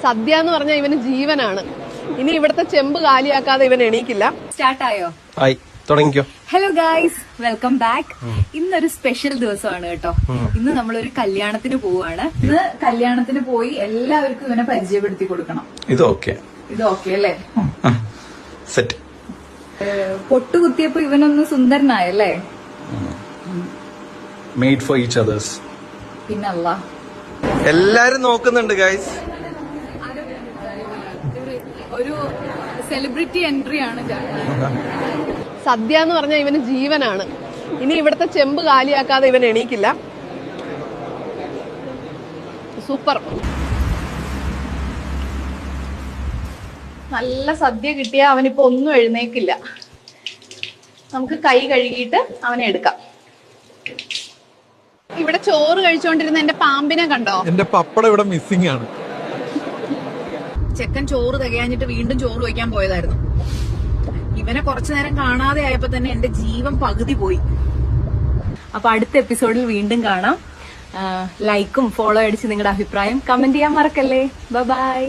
സദ്യ എന്ന് പറഞ്ഞാൽ ഇവന് ജീവനാണ്. ഇനി ഇവിടുത്തെ ചെമ്പ് കാലിയാക്കാതെ ഇവൻ എണീക്കില്ല. സ്റ്റാർട്ടായോ? തുടങ്ങിക്കോ. Hello guys, welcome back. ഇന്നൊരു സ്പെഷ്യൽ ദിവസമാണ് കേട്ടോ. ഇന്ന് നമ്മളൊരു കല്യാണത്തിന് പോവാണ്. ഇന്ന് കല്യാണത്തിന് പോയി എല്ലാവർക്കും ഇവനെ പരിചയപ്പെടുത്തി കൊടുക്കണം. ഇത് ഓക്കെ അല്ലേ? സെറ്റ്. പൊട്ടുകുത്തിയപ്പോ ഇവനൊന്ന് സുന്ദരനായല്ലേ? Made for each others. പിന്നല്ല, എല്ലാരും നോക്കുന്നുണ്ട് ഗൈസ്. ഒരു സെലിബ്രിറ്റി എൻട്രി ആണ്. സദ്യ എന്ന് പറഞ്ഞാൽ ഇവന് ജീവനാണ്. ഇനി ഇവിടുത്തെ ചെമ്പ് കാലിയാക്കാതെ ഇവൻ എണീക്കില്ല. സൂപ്പർ. നല്ല സദ്യ കിട്ടിയാൽ അവനിപ്പോ ഒന്നും എഴുന്നേക്കില്ല. നമുക്ക് കൈ കഴുകിയിട്ട് അവനെ എടുക്കാം. ഇവിടെ ചോറ് കഴിച്ചോണ്ടിരുന്ന എന്റെ പാമ്പിനെ കണ്ടോ? എന്റെ പപ്പടം ഇവിടെ മിസ്സിംഗ് ആണ്. ചെക്കൻ ചോറ് തികയാഞ്ഞിട്ട് വീണ്ടും ചോറ് വയ്ക്കാൻ പോയതായിരുന്നു. ഇവനെ കുറച്ചു നേരം കാണാതെ ആയപ്പോ തന്നെ എന്റെ ജീവൻ പകുതി പോയി. അപ്പൊ അടുത്ത എപ്പിസോഡിൽ വീണ്ടും കാണാം. ലൈക്കും ഫോളോ അടിച്ച് നിങ്ങളുടെ അഭിപ്രായം കമന്റ് ചെയ്യാൻ മറക്കല്ലേ. ബൈ.